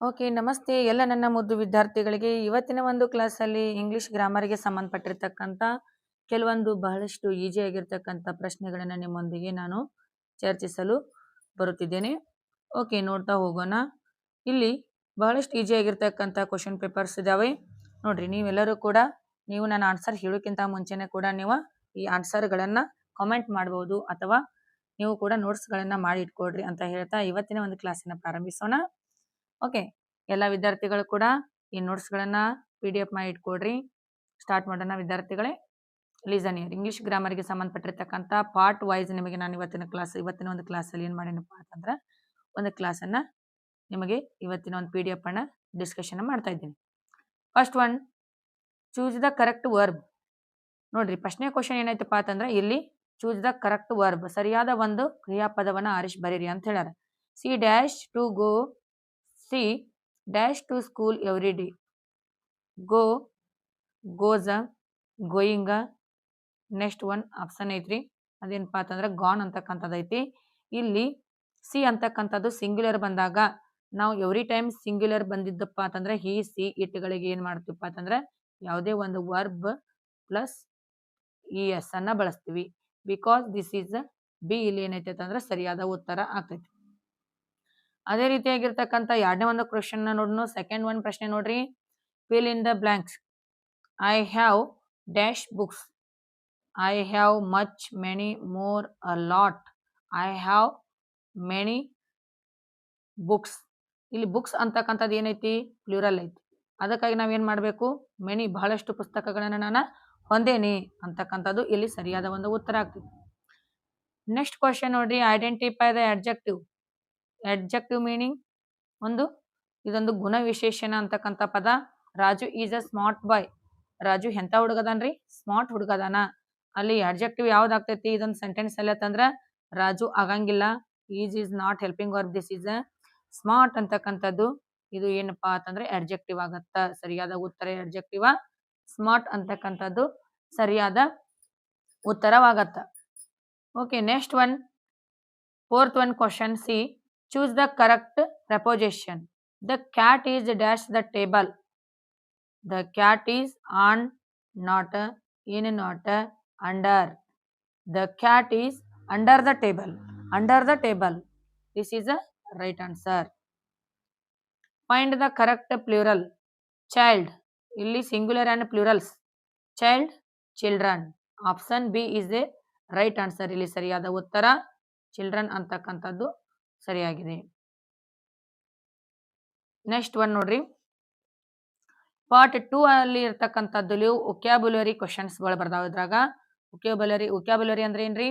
Okay, ನಮಸ್ತೆ ಎಲ್ಲ ನನ್ನ ಮುದ್ದು ವಿದ್ಯಾರ್ಥಿಗಳಿಗೆ. ಇವತ್ತಿನ ಒಂದು ಕ್ಲಾಸಲ್ಲಿ ಇಂಗ್ಲಿಷ್ ಗ್ರಾಮರ್ಗೆ ಸಂಬಂಧಪಟ್ಟಿರ್ತಕ್ಕಂಥ ಕೆಲವೊಂದು ಬಹಳಷ್ಟು ಈಜಿ ಆಗಿರ್ತಕ್ಕಂಥ ಪ್ರಶ್ನೆಗಳನ್ನು ನಿಮ್ಮೊಂದಿಗೆ ನಾನು ಚರ್ಚಿಸಲು ಬರುತ್ತಿದ್ದೇನೆ. ಓಕೆ, ನೋಡ್ತಾ ಹೋಗೋಣ. ಇಲ್ಲಿ ಬಹಳಷ್ಟು ಈಜಿ ಆಗಿರ್ತಕ್ಕಂಥ ಕ್ವಶನ್ ಪೇಪರ್ಸ್ ಇದಾವೆ ನೋಡ್ರಿ. ನೀವೆಲ್ಲರೂ ಕೂಡ ನೀವು ನನ್ನ ಆನ್ಸರ್ ಹೇಳೋಕ್ಕಿಂತ ಮುಂಚೆನೆ ಕೂಡ ನೀವು ಈ ಆನ್ಸರ್ಗಳನ್ನು ಕಾಮೆಂಟ್ ಮಾಡ್ಬೋದು, ಅಥವಾ ನೀವು ಕೂಡ ನೋಟ್ಸ್ಗಳನ್ನು ಮಾಡಿ ಇಟ್ಕೊಳ್ರಿ ಅಂತ ಹೇಳ್ತಾ ಇವತ್ತಿನ ಒಂದು ಕ್ಲಾಸಿನ ಪ್ರಾರಂಭಿಸೋಣ. ಓಕೆ, ಎಲ್ಲ ವಿದ್ಯಾರ್ಥಿಗಳು ಕೂಡ ಈ ನೋಟ್ಸ್ಗಳನ್ನು PDF ಮಾಡಿ ಇಟ್ಕೊಡ್ರಿ. ಸ್ಟಾರ್ಟ್ ಮಾಡೋಣ ವಿದ್ಯಾರ್ಥಿಗಳೇ. Listen here. ಇಂಗ್ಲಿಷ್ ಗ್ರಾಮರ್ಗೆ ಸಂಬಂಧಪಟ್ಟಿರ್ತಕ್ಕಂಥ ಪಾರ್ಟ್ ವೈಸ್ ನಿಮಗೆ ನಾನು ಇವತ್ತಿನ ಒಂದು ಕ್ಲಾಸಲ್ಲಿ ಏನು ಮಾಡೇನಪ್ಪ ಅಂತಂದ್ರೆ ಒಂದು ಕ್ಲಾಸನ್ನು ನಿಮಗೆ ಇವತ್ತಿನ ಒಂದು PDF ಅನ್ನು ಡಿಸ್ಕಷನ್ ಮಾಡ್ತಾ ಇದ್ದೀನಿ. First one, choose the correct verb. ನೋಡ್ರಿ, ಫಸ್ಟ್ನೇ ಕ್ವಶನ್ ಏನಾಯ್ತಪ್ಪ ಅಂತಂದ್ರೆ ಇಲ್ಲಿ ಚೂಸ್ ದ ಕರೆಕ್ಟ್ ವರ್ಬ್, ಸರಿಯಾದ ಒಂದು ಕ್ರಿಯಾಪದವನ್ನು ಆರಿಸಿ ಬರೀರಿ ಅಂತ ಹೇಳ್ಯಾರ. C dash to go, C dash to school every day. Go, goes, going. Next one option ಐತ್ರಿ, ಅದೇನಪ್ಪ ಅಂತಂದ್ರೆ ಗಾನ್ ಅಂತಕ್ಕಂಥದ್ದು ಐತಿ. ಇಲ್ಲಿ ಸಿ ಅಂತಕ್ಕಂಥದ್ದು ಸಿಂಗ್ಯುಲರ್ ಬಂದಾಗ ನಾವು ಎವ್ರಿ ಟೈಮ್ ಸಿಂಗ್ಯುಲರ್ ಬಂದಿದ್ದಪ್ಪ ಅಂತಂದ್ರೆ ಹಿ, ಸಿ, ಇಟ್ಗಳಿಗೆ ಏನ್ ಮಾಡ್ತೀವಪ್ಪ ಅಂತಂದ್ರೆ ಯಾವುದೇ ಒಂದು ವರ್ಬ್ ಪ್ಲಸ್ ES ಅನ್ನ ಬಳಸ್ತೀವಿ. ಬಿಕಾಸ್ ದಿಸ್ ಈಸ್ ಬಿ, ಇಲ್ಲಿ ಏನೈತೆ ಅಂತಂದ್ರೆ ಸರಿಯಾದ ಉತ್ತರ ಆಗ್ತೈತಿ. ಅದೇ ರೀತಿಯಾಗಿರ್ತಕ್ಕಂಥ ಎರಡನೇ ಒಂದು ಕ್ವಶನ್ ನೋಡೋಣ. ಸೆಕೆಂಡ್ ಒನ್ ಪ್ರಶ್ನೆ ನೋಡ್ರಿ. Fill in the blanks. I have dash books. I have much, many, more, a lot. I have many books. ಇಲ್ಲಿ ಬುಕ್ಸ್ ಅಂತಕ್ಕಂಥದ್ದು ಏನೈತಿ, ಪ್ಲೂರಲ್ ಐತಿ. ಅದಕ್ಕಾಗಿ ನಾವೇನ್ ಮಾಡಬೇಕು, ಮೆನಿ ಬಹಳಷ್ಟು ಪುಸ್ತಕಗಳನ್ನು ನಾನು ಹೊಂದೇನಿ ಅಂತಕ್ಕಂಥದ್ದು ಇಲ್ಲಿ ಸರಿಯಾದ ಒಂದು ಉತ್ತರ ಆಗ್ತದೆ. ನೆಕ್ಸ್ಟ್ ಕ್ವಶನ್ ನೋಡ್ರಿ. Identify the adjective. Adjective meaning ಇದೊಂದು ಗುಣ ವಿಶೇಷಣ ಅಂತಕ್ಕಂಥ ಪದ. Raju is a smart boy. Raju ಎಂತ ಹುಡುಗದಾನ್ರಿ, ಸ್ಮಾರ್ಟ್ ಹುಡುಗದಾನ. ಅಲ್ಲಿ ಅಡ್ಜೆಕ್ಟಿವ್ ಯಾವ್ದಾಗ್ತೈತಿ ಇದೊಂದು ಸೆಂಟೆನ್ಸ್ ಅಲ್ಲಿ ಅಂತಂದ್ರ ರಾಜು ಆಗಂಗಿಲ್ಲ. Is not helping verb. This is smart ಅಂತಕ್ಕಂಥದ್ದು ಇದು ಏನಪ್ಪಾ ಅಂತಂದ್ರೆ ಅಡ್ಜೆಕ್ಟಿವ್ ಆಗತ್ತ. ಸರಿಯಾದ ಉತ್ತರ ಅಡ್ಜೆಕ್ಟಿವ್. ಸ್ಮಾರ್ಟ್ ಅಂತಕ್ಕಂಥದ್ದು ಸರಿಯಾದ ಉತ್ತರವಾಗತ್ತ. Okay, next one, fourth one question. See choose the correct preposition. The cat is dash the table. The cat is on, not in, not under. The cat is under the table. Under the table. This is a right answer. Find the correct plural. Child. Illi singular and plurals. Child, children. Option B is the right answer. Illi sariyada uttara children antakantaddu ಸರಿಯಾಗಿದೆ. Next one ನೋಡ್ರಿ. Part 2 ಅಲ್ಲಿ ಇರ್ತಕ್ಕಂಥದ್ದು vocabulary ಕ್ವಶನ್ಸ್ಗಳು ಬರ್ತಾವ. ಇದ್ರಾಗ vocabulary ಅಂದ್ರೆ ಏನ್ರಿ,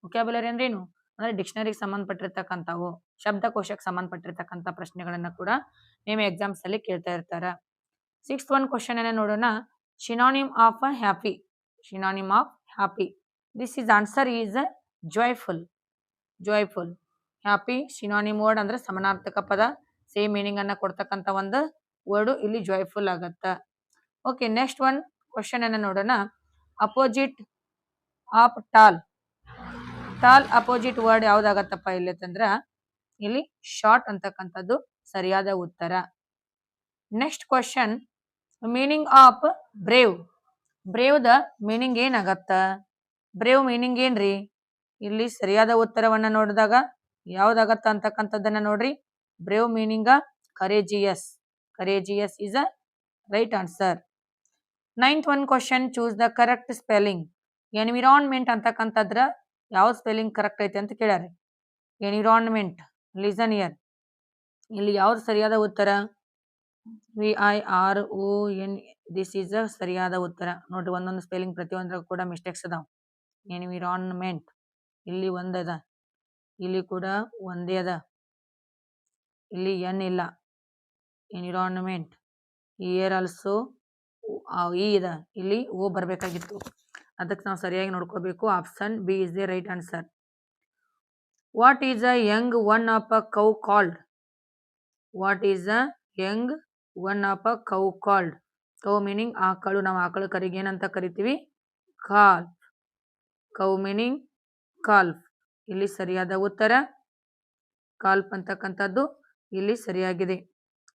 vocabulary ಅಂದ್ರೆ ಏನು ಅಂದ್ರೆ ಡಿಕ್ಷನರಿಗೆ ಸಂಬಂಧಪಟ್ಟಿರ್ತಕ್ಕಂಥವು, ಶಬ್ದಕೋಶಕ್ಕೆ ಸಂಬಂಧಪಟ್ಟಿರ್ತಕ್ಕಂಥ ಪ್ರಶ್ನೆಗಳನ್ನ ಕೂಡ ನಿಮ್ಮ ಎಕ್ಸಾಮ್ಸ್ ಅಲ್ಲಿ ಕೇಳ್ತಾ ಇರ್ತಾರ. 6th ಒನ್ ಕ್ವಶನ್ ಅನ್ನ ನೋಡೋಣ. Synonym of happy. Synonym of happy. This is answer is joyful. Joyful. Happy synonym word ಅಂದ್ರೆ ಸಮಾನಾರ್ಥಕ ಪದ, ಸೇಮ್ ಮೀನಿಂಗ್ ಅನ್ನ ಕೊಡ್ತಕ್ಕಂಥ ಒಂದು ವರ್ಡ್ ಇಲ್ಲಿ ಜಾಯ್ಫುಲ್ ಆಗತ್ತ. ಓಕೆ, ನೆಕ್ಸ್ಟ್ ಒನ್ ಕ್ವಶನ್ ಅನ್ನ ನೋಡೋಣ. Opposite of tall. Tall opposite word ಯಾವ್ದಾಗತ್ತಪ್ಪ ಇಲ್ಲಿ ಅಂತಂದ್ರ ಇಲ್ಲಿ ಶಾರ್ಟ್ ಅಂತಕ್ಕಂಥದ್ದು ಸರಿಯಾದ ಉತ್ತರ. Next question, meaning of brave. Brave the meaning ಏನಾಗತ್ತ, ಬ್ರೇವ್ ಮೀನಿಂಗ್ ಏನ್ರಿ, ಇಲ್ಲಿ ಸರಿಯಾದ ಉತ್ತರವನ್ನ ನೋಡಿದಾಗ ಯಾವ್ದಾಗತ್ತ ಅಂತಕ್ಕಂಥದ್ದನ್ನ ನೋಡ್ರಿ. Brave meaning courageous. Courageous is a right answer. 9th one question. Choose the correct spelling. Environment ಅಂತಕ್ಕಂಥದ್ರ ಯಾವ ಸ್ಪೆಲ್ಲಿಂಗ್ ಕರೆಕ್ಟ್ ಐತೆ ಅಂತ ಕೇಳ್ಯಾರ. ಎನ್ವಿರಾನ್ಮೆಂಟ್. Listen year. ಇಲ್ಲಿ ಯಾವ್ದು ಸರಿಯಾದ ಉತ್ತರ, VIRON. ದಿಸ್ ಈಸ್ ಅ ಸರಿಯಾದ ಉತ್ತರ. ನೋಡ್ರಿ, ಒಂದೊಂದು ಸ್ಪೆಲ್ಲಿಂಗ್ ಪ್ರತಿಯೊಂದ್ರ ಕೂಡ ಮಿಸ್ಟೇಕ್ಸ್ ಅದಾವ. ಎನ್ವಿರಾನ್ಮೆಂಟ್ ಇಲ್ಲಿ ಒಂದದ, ಇಲ್ಲಿ ಕೂಡ ಒಂದೇ ಅದ, ಇಲ್ಲಿ ಎನ್ ಇಲ್ಲ. ಎನ್ವಿರಾನ್ಮೆಂಟ್. ಇಯರ್ ಆಲ್ಸೋ ಇ ಇದೆ, ಇಲ್ಲಿ ಓ ಬರ್ಬೇಕಾಗಿತ್ತು. ಅದಕ್ಕೆ ನಾವು ಸರಿಯಾಗಿ ನೋಡ್ಕೋಬೇಕು. Option B is the right answer. What is a young one of a cow called. What is a young one of a cow called. Cow meaning ಆಕಳು. ನಾವು ಆಕಳು ಕರಿಗೆ ಏನಂತ ಕರಿತೀವಿ, ಕಾಲ್ಫ್. Cow meaning Kolff. ಇಲ್ಲಿ ಸರಿಯಾದ ಉತ್ತರ ಕಾಲ್ಫ್ ಅಂತಕ್ಕಂಥದ್ದು ಇಲ್ಲಿ ಸರಿಯಾಗಿದೆ.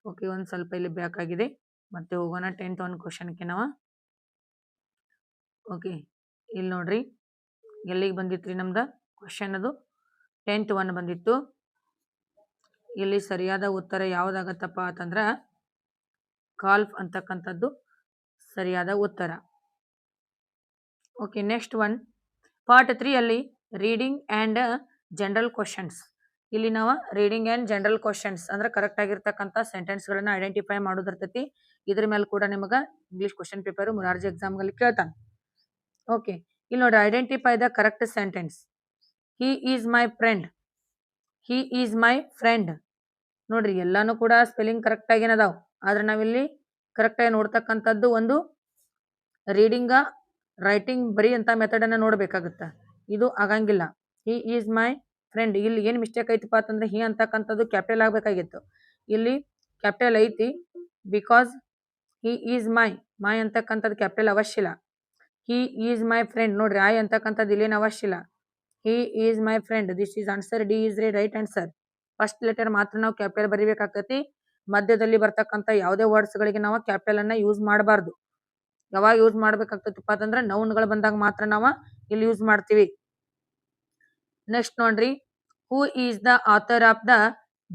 ಓಕೆ, ಒಂದು ಸ್ವಲ್ಪ ಇಲ್ಲಿ ಬ್ಯಾಕ್ ಆಗಿದೆ. ಮತ್ತೆ ಹೋಗೋಣ 10th ಒಂದು ಕ್ವಶನ್ಗೆ ನಾವು. ಓಕೆ, ಇಲ್ಲಿ ನೋಡ್ರಿ ಎಲ್ಲಿಗೆ ಬಂದಿತ್ರಿ ನಮ್ದ ಕ್ವಶನ್, ಅದು 10th ಒಂದು ಬಂದಿತ್ತು. ಇಲ್ಲಿ ಸರಿಯಾದ ಉತ್ತರ ಯಾವ್ದಾಗತ್ತಪ್ಪ ಅಂತಂದ್ರ ಕಾಲ್ಫ್ ಅಂತಕ್ಕಂಥದ್ದು ಸರಿಯಾದ ಉತ್ತರ. ಓಕೆ, ನೆಕ್ಸ್ಟ್ ಒನ್ ಪಾರ್ಟ್ 3 ಅಲ್ಲಿ ರೀಡಿಂಗ್ ಆ್ಯಂಡ್ ಜನರಲ್ ಕ್ವಶನ್ಸ್. ಇಲ್ಲಿ ನಾವು ರೀಡಿಂಗ್ ಆ್ಯಂಡ್ ಜನರಲ್ ಕ್ವಶನ್ಸ್ ಅಂದ್ರೆ ಕರೆಕ್ಟ್ ಆಗಿರ್ತಕ್ಕಂಥ ಸೆಂಟೆನ್ಸ್ಗಳನ್ನ ಐಡೆಂಟಿಫೈ ಮಾಡೋದಿರ್ತೈತಿ. ಇದ್ರ ಮೇಲೆ ಕೂಡ ನಿಮಗೆ ಇಂಗ್ಲಿಷ್ ಕ್ವಶನ್ ಪೇಪರ್ ಮುರಾರ್ಜಿ ಎಕ್ಸಾಮ್ಗಳಲ್ಲಿ ಕೇಳ್ತಾನೆ. ಓಕೆ, ಇಲ್ಲಿ ನೋಡಿ identify the correct sentence. He is my friend. He is my friend. ನೋಡ್ರಿ ಎಲ್ಲಾನು ಕೂಡ ಸ್ಪೆಲ್ಲಿಂಗ್ ಕರೆಕ್ಟ್ ಆಗಿ ಏನದಾವ್. ಆದ್ರೆ ನಾವಿಲ್ಲಿ ಕರೆಕ್ಟ್ ಆಗಿ ನೋಡ್ತಕ್ಕಂಥದ್ದು ಒಂದು ರೀಡಿಂಗ್ ರೈಟಿಂಗ್ ಬರೀ ಅಂತ ಮೆಥಡ್ ಅನ್ನ ನೋಡ್ಬೇಕಾಗತ್ತ. ಇದು ಆಗಂಗಿಲ್ಲ. ಹಿ ಈಸ್ ಮೈ ಫ್ರೆಂಡ್, ಇಲ್ಲಿ ಏನ್ ಮಿಸ್ಟೇಕ್ ಐತಿಪ್ಪ ಅಂತಂದ್ರೆ ಹಿ ಅಂತಕ್ಕಂಥದ್ದು ಕ್ಯಾಪಿಟಲ್ ಆಗ್ಬೇಕಾಗಿತ್ತು. ಇಲ್ಲಿ ಕ್ಯಾಪಿಟಲ್ ಐತಿ ಬಿಕಾಸ್ ಹಿ ಈಸ್ ಮೈ ಅಂತಕ್ಕಂಥದ್ದು ಕ್ಯಾಪಿಟಲ್ ಅವಶ್ಯ ಇಲ್ಲ. ಹಿ ಈಸ್ ಮೈ ಫ್ರೆಂಡ್, ನೋಡ್ರಿ ಐ ಅಂತಕ್ಕಂಥದ್ದು ಇಲ್ಲೇನು ಅವಶ್ಯ ಇಲ್ಲ. He is my friend, this is answer. D is right answer. First letter ಮಾತ್ರ ನಾವು ಕ್ಯಾಪಿಟಲ್ ಬರಿಬೇಕಾಗ್ತೈತಿ. ಮಧ್ಯದಲ್ಲಿ ಬರ್ತಕ್ಕಂಥ ಯಾವುದೇ ವರ್ಡ್ಸ್ ಗಳಿಗೆ ನಾವು ಕ್ಯಾಪಿಟಲ್ ಅನ್ನ ಯೂಸ್ ಮಾಡಬಾರ್ದು. ಯಾವಾಗ ಯೂಸ್ ಮಾಡ್ಬೇಕಾಗ್ತೈತಿಪ್ಪ ಅಂತಂದ್ರೆ ನೌನ್ಗಳು ಬಂದಾಗ ಮಾತ್ರ ನಾವು ಇಲ್ಲಿ ಯೂಸ್ ಮಾಡ್ತೀವಿ. ನೆಕ್ಸ್ಟ್ ನೋಡ್ರಿ, who is the author of the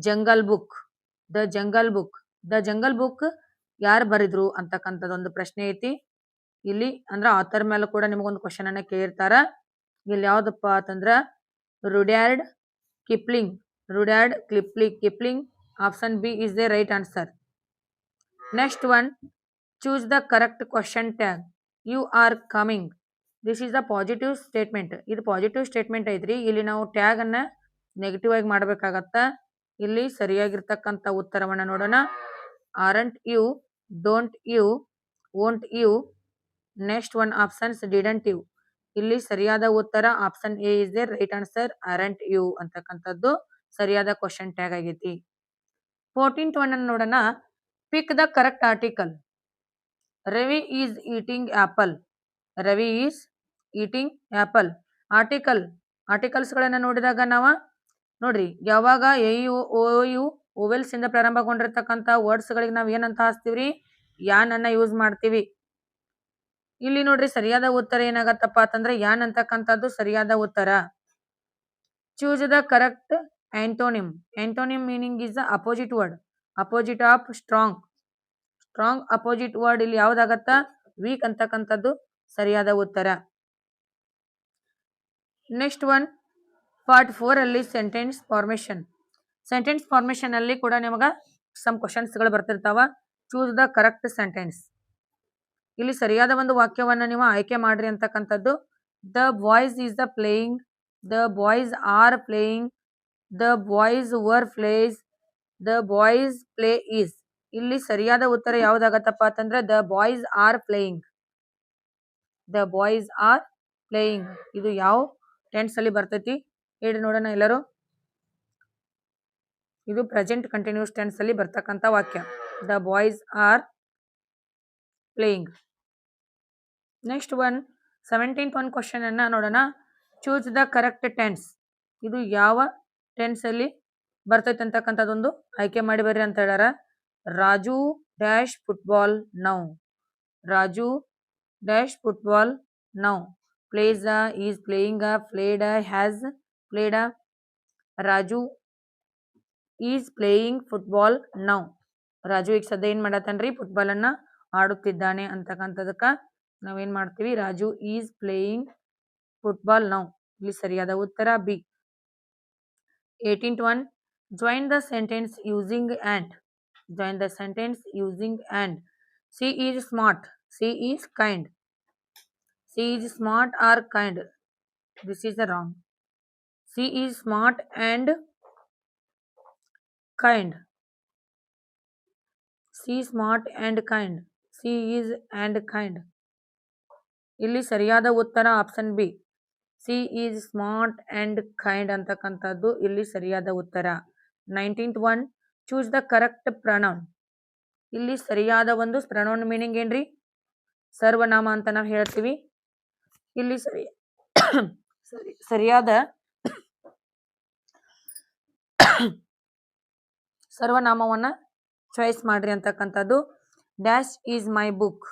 jungle book. The jungle book, the jungle book ಯಾರು ಬರಿದ್ರು ಅಂತಕ್ಕಂಥದ್ದು ಒಂದು ಪ್ರಶ್ನೆ ಐತಿ. ಇಲ್ಲಿ ಅಂದ್ರ ಆಥರ್ ಮೇಲೆ ಕೂಡ ನಿಮಗೊಂದು ಕ್ವಶನ್ ಅನ್ನ ಕೇಳಿರ್ತಾರ. ಇಲ್ಲಿ ಯಾವ್ದಪ್ಪ ಅಂತಂದ್ರ Rudyard Kipling. Rudyard Kipling. Option B is the right answer. Next one, choose the correct question tag. You are coming. This is the positive statement. ಇದು ಪಾಸಿಟಿವ್ ಸ್ಟೇಟ್ಮೆಂಟ್ ಐತ್ರಿ. ಇಲ್ಲಿ ನಾವು ಟ್ಯಾಗ್ ಅನ್ನ ನೆಗೆಟಿವ್ ಆಗಿ ಮಾಡ್ಬೇಕಾಗತ್ತ. ಇಲ್ಲಿ ಸರಿಯಾಗಿರ್ತಕ್ಕಂಥ ಉತ್ತರವನ್ನ ನೋಡೋಣ. Aren't you, don't you, won't you. Next one options didn't you. ಇಲ್ಲಿ ಸರಿಯಾದ ಉತ್ತರ option A is the right answer. Aren't you ಅಂತಕ್ಕಂಥದ್ದು ಸರಿಯಾದ ಕ್ವಶನ್ ಟ್ಯಾಗ್ ಆಗೈತಿ. 14th ಒನ್ ಅನ್ನು ನೋಡೋಣ. Pick the correct article. Ravi is eating apple. Ravi is eating apple. Articles ಗಳನ್ನ ನೋಡಿದಾಗ ನಾವು ನೋಡ್ರಿ ಯಾವಾಗ ಎ ಓ ಯು ಓವೆಲ್ಸ್ ಇಂದ ಪ್ರಾರಂಭಗೊಂಡಿರ್ತಕ್ಕಂಥ ವರ್ಡ್ಸ್ ಗಳಿಗೆ ನಾವ್ ಏನಂತ ಹಾಸ್ತೀವ್ರಿ, ಯಾನ್ ಅನ್ನ ಯೂಸ್ ಮಾಡ್ತೀವಿ. ಇಲ್ಲಿ ನೋಡ್ರಿ ಸರಿಯಾದ ಉತ್ತರ ಏನಾಗತ್ತಪ್ಪ ಅಂತಂದ್ರೆ ಯಾನ್ ಅಂತಕ್ಕಂಥದ್ದು ಸರಿಯಾದ ಉತ್ತರ. Choose the correct ಆಂಟೋನಿಮ್. ಆಂಟೋನಿಮ್ meaning is the opposite word. Opposite of strong. Strong opposite word ಇಲ್ಲಿ ಯಾವ್ದಾಗತ್ತ, ವೀಕ್ ಅಂತಕ್ಕಂಥದ್ದು ಸರಿಯಾದ ಉತ್ತರ. ನೆಕ್ಸ್ಟ್ ಒನ್ ಪಾರ್ಟ್ 4 ಅಲ್ಲಿ ಸೆಂಟೆನ್ಸ್ ಫಾರ್ಮೇಶನ್. ಸೆಂಟೆನ್ಸ್ ಫಾರ್ಮೇಶನ್ ಅಲ್ಲಿ ಕೂಡ ನಿಮಗ ಸಮ್ ಕ್ವಶನ್ಸ್ ಗಳು ಬರ್ತಿರ್ತಾವ. Choose the correct sentence. ಇಲ್ಲಿ ಸರಿಯಾದ ಒಂದು ವಾಕ್ಯವನ್ನ ನೀವು ಆಯ್ಕೆ ಮಾಡ್ರಿ ಅಂತಕ್ಕಂಥದ್ದು. The boys is the playing. The boys are playing. The boys were plays. The boys play is. ಇಲ್ಲಿ ಸರಿಯಾದ ಉತ್ತರ ಯಾವ್ದಾಗತ್ತಪ್ಪ ಅಂತಂದ್ರೆ the boys are playing. The boys are playing. ಇದು ಯಾವ ಟೆನ್ಸ್ ಅಲ್ಲಿ ಬರ್ತೈತಿ ಹೇಳಿ ನೋಡೋಣ ಎಲ್ಲರೂ. ಇದು ಪ್ರೆಸೆಂಟ್ ಕಂಟಿನ್ಯೂಸ್ ಟೆನ್ಸ್ ಅಲ್ಲಿ ಬರ್ತಕ್ಕಂಥ ವಾಕ್ಯ. The boys are playing. Next one 17th one question ಅನ್ನ ನೋಡೋಣ. Choose the correct tense. ಇದು ಯಾವ ಟೆನ್ಸ್ ಅಲ್ಲಿ ಬರ್ತೈತೆ ಅಂತಕ್ಕಂಥದ್ದೊಂದು ಆಯ್ಕೆ ಮಾಡಿ ಬರ್ರಿ ಅಂತ ಹೇಳ್ಯಾರ. Raju dash football now. Raju dash football now. Place is playing, played has played. Raju is playing football now. Raju ಈಗ ಸದ್ಯ ಏನ್ ಮಾಡತ್ತನ್ರಿ, ಫುಟ್ಬಾಲ್ ಅನ್ನ ಆಡುತ್ತಿದ್ದಾನೆ ಅಂತಕ್ಕಂಥದಕ್ಕ ನಾವೇನ್ ಮಾಡ್ತೀವಿ, Raju is playing football now. ಇಲ್ಲಿ ಸರಿಯಾದ ಉತ್ತರ B. 18th one, join the sentence using and. Join the sentence using and. C is smart. C is kind. C is smart are kind. This is the wrong. C is smart and kind. C smart and kind. C is and kind. ಇಲ್ಲಿ ಸರಿಯಾದ ಉತ್ತರ option B. C is smart and kind ಅಂತಕ್ಕಂಥದ್ದು ಇಲ್ಲಿ ಸರಿಯಾದ ಉತ್ತರ. 19th one, choose the correct pronoun. ಇಲ್ಲಿ ಸರಿಯಾದ ಒಂದು ಪ್ರನೌನ್ ಮೀನಿಂಗ್ ಏನ್ರಿ, ಸರ್ವನಾಮ ಅಂತ ನಾವು ಹೇಳ್ತೀವಿ. ಇಲ್ಲಿ ಸರಿಯಾದ ಸರ್ವನಾಮವನ್ನ ಚಾಯ್ಸ್ ಮಾಡ್ರಿ ಅಂತಕ್ಕಂಥದ್ದು. Dash is my book.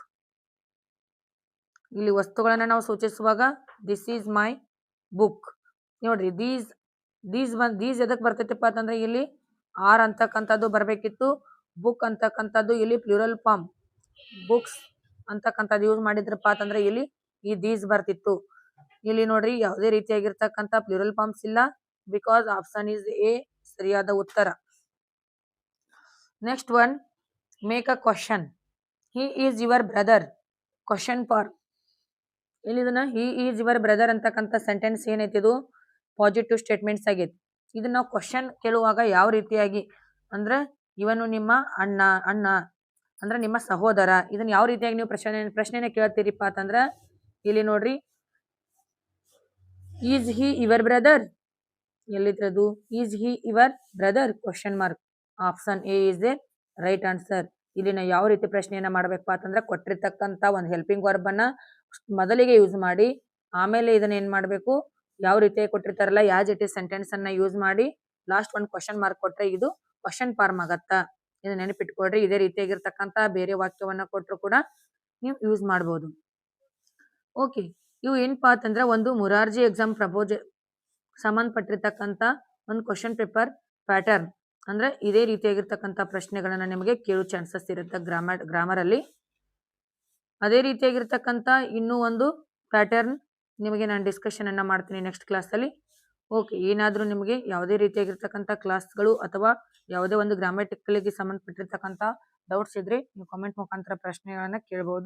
ಇಲ್ಲಿ ವಸ್ತುಗಳನ್ನ ನಾವು ಸೂಚಿಸುವಾಗ ದಿಸ್ ಈಸ್ ಮೈ ಬುಕ್. ನೋಡ್ರಿ ದೀಸ್ ಎದಕ್ ಬರ್ತೈತಿಪ್ಪ ಅಂತಂದ್ರೆ ಇಲ್ಲಿ ಆರ್ ಅಂತಕ್ಕಂಥದ್ದು ಬರ್ಬೇಕಿತ್ತು. ಬುಕ್ ಅಂತಕ್ಕಂಥದ್ದು ಇಲ್ಲಿ ಪ್ಲೂರಲ್ ಫಾರ್ಮ್, ಬುಕ್ಸ್ ಅಂತಕ್ಕಂಥದ್ದು ಯೂಸ್ ಮಾಡಿದ್ರಪ್ಪ ಅಂತಂದ್ರೆ ಇಲ್ಲಿ ಈ ದೀಸ್ ಬರ್ತಿತ್ತು. ಇಲ್ಲಿ ನೋಡ್ರಿ ಯಾವುದೇ ರೀತಿಯಾಗಿರ್ತಕ್ಕಂಥ ಪ್ಲೂರಲ್ ಫಾರ್ಮ್ಸ್ ಇಲ್ಲ. ಬಿಕಾಸ್ ಆಪ್ಷನ್ ಇಸ್ ಎ ಸರಿಯಾದ ಉತ್ತರ. Next one, make a question. He is your brother. Question for ಇಲ್ಲಿ ಇದನ್ನ ಹಿ ಈಸ್ ಯುವರ್ ಬ್ರದರ್ ಅಂತಕ್ಕಂಥ ಸೆಂಟೆನ್ಸ್ ಏನೈತಿ, ಇದು ಪಾಸಿಟಿವ್ ಸ್ಟೇಟ್ಮೆಂಟ್ಸ್ ಆಗೈತಿ. ಇದನ್ನ ನಾವು ಕ್ವಶನ್ ಕೇಳುವಾಗ ಯಾವ ರೀತಿಯಾಗಿ ಅಂದ್ರೆ ಇವನು ನಿಮ್ಮ ಅಣ್ಣ ಅಂದ್ರೆ ನಿಮ್ಮ ಸಹೋದರ, ಇದನ್ನ ಯಾವ ರೀತಿಯಾಗಿ ನೀವು ಪ್ರಶ್ನೆನ ಕೇಳ್ತೀರಿಪ್ಪ ಅಂತಂದ್ರ ಇಲ್ಲಿ ನೋಡ್ರಿ ಈಸ್ ಹಿ ಯುವರ್ ಬ್ರದರ್. ಎಲ್ಲಿದ್ರದು is he your brother question mark. Option A is a right answer. ಇಲ್ಲಿ ನಾವು ಯಾವ ರೀತಿ ಪ್ರಶ್ನೆಯನ್ನ ಮಾಡ್ಬೇಕಪ್ಪ ಅಂತಂದ್ರೆ ಕೊಟ್ಟಿರ್ತಕ್ಕಂಥ ಒಂದು ಹೆಲ್ಪಿಂಗ್ ವರ್ಬ್ ಅನ್ನ ಮೊದಲಿಗೆ ಯೂಸ್ ಮಾಡಿ ಆಮೇಲೆ ಇದನ್ನ ಏನ್ ಮಾಡ್ಬೇಕು, ಯಾವ ರೀತಿ ಕೊಟ್ಟಿರ್ತಾರಲ್ಲ ಯಾಸ್ ಇಟ್ ಇಸ್ ಸೆಂಟೆನ್ಸ್ ಅನ್ನ ಯೂಸ್ ಮಾಡಿ ಲಾಸ್ಟ್ ಒಂದು ಕ್ವಶನ್ ಮಾರ್ಕ್ ಕೊಟ್ರೆ ಇದು ಕ್ವಶನ್ ಫಾರ್ಮ್ ಆಗತ್ತ. ಇದನ್ನ ನೆನಪಿಟ್ಕೊಡ್ರಿ. ಇದೇ ರೀತಿಯಾಗಿರ್ತಕ್ಕಂಥ ಬೇರೆ ವಾಕ್ಯವನ್ನ ಕೊಟ್ಟರು ಕೂಡ ನೀವು ಯೂಸ್ ಮಾಡಬಹುದು. ಓಕೆ, ಇವು ಏನಪ್ಪಾ ಅಂತಂದ್ರೆ ಒಂದು ಮುರಾರ್ಜಿ ಎಕ್ಸಾಮ್ ಪ್ರಪೋಸ್ ಸಂಬಂಧಪಟ್ಟಿರ್ತಕ್ಕಂಥ ಒಂದು ಕ್ವಶನ್ ಪೇಪರ್ ಪ್ಯಾಟರ್ನ್. ಅಂದ್ರೆ ಇದೇ ರೀತಿಯಾಗಿರ್ತಕ್ಕಂಥ ಪ್ರಶ್ನೆಗಳನ್ನ ನಿಮಗೆ ಕೇಳೋ ಚಾನ್ಸಸ್ ಇರುತ್ತೆ ಗ್ರಾಮರ್ ಅಲ್ಲಿ. ಅದೇ ರೀತಿಯಾಗಿರ್ತಕ್ಕಂಥ ಇನ್ನೂ ಒಂದು ಪ್ಯಾಟರ್ನ್ ನಿಮಗೆ ನಾನು ಡಿಸ್ಕಷನ್ ಅನ್ನ ಮಾಡ್ತೀನಿ ನೆಕ್ಸ್ಟ್ ಕ್ಲಾಸ್ ಅಲ್ಲಿ. ಓಕೆ, ಏನಾದ್ರೂ ನಿಮಗೆ ಯಾವುದೇ ರೀತಿಯಾಗಿರ್ತಕ್ಕಂಥ ಕ್ಲಾಸ್ಗಳು ಅಥವಾ ಯಾವುದೇ ಒಂದು ಗ್ರಾಮ್ಯಾಟಿಕಲ್ಗೆ ಸಂಬಂಧಪಟ್ಟಿರ್ತಕ್ಕಂಥ ಡೌಟ್ಸ್ ಇದ್ರೆ ನೀವು ಕಾಮೆಂಟ್ ಮುಖಾಂತರ ಪ್ರಶ್ನೆಗಳನ್ನ ಕೇಳಬಹುದು.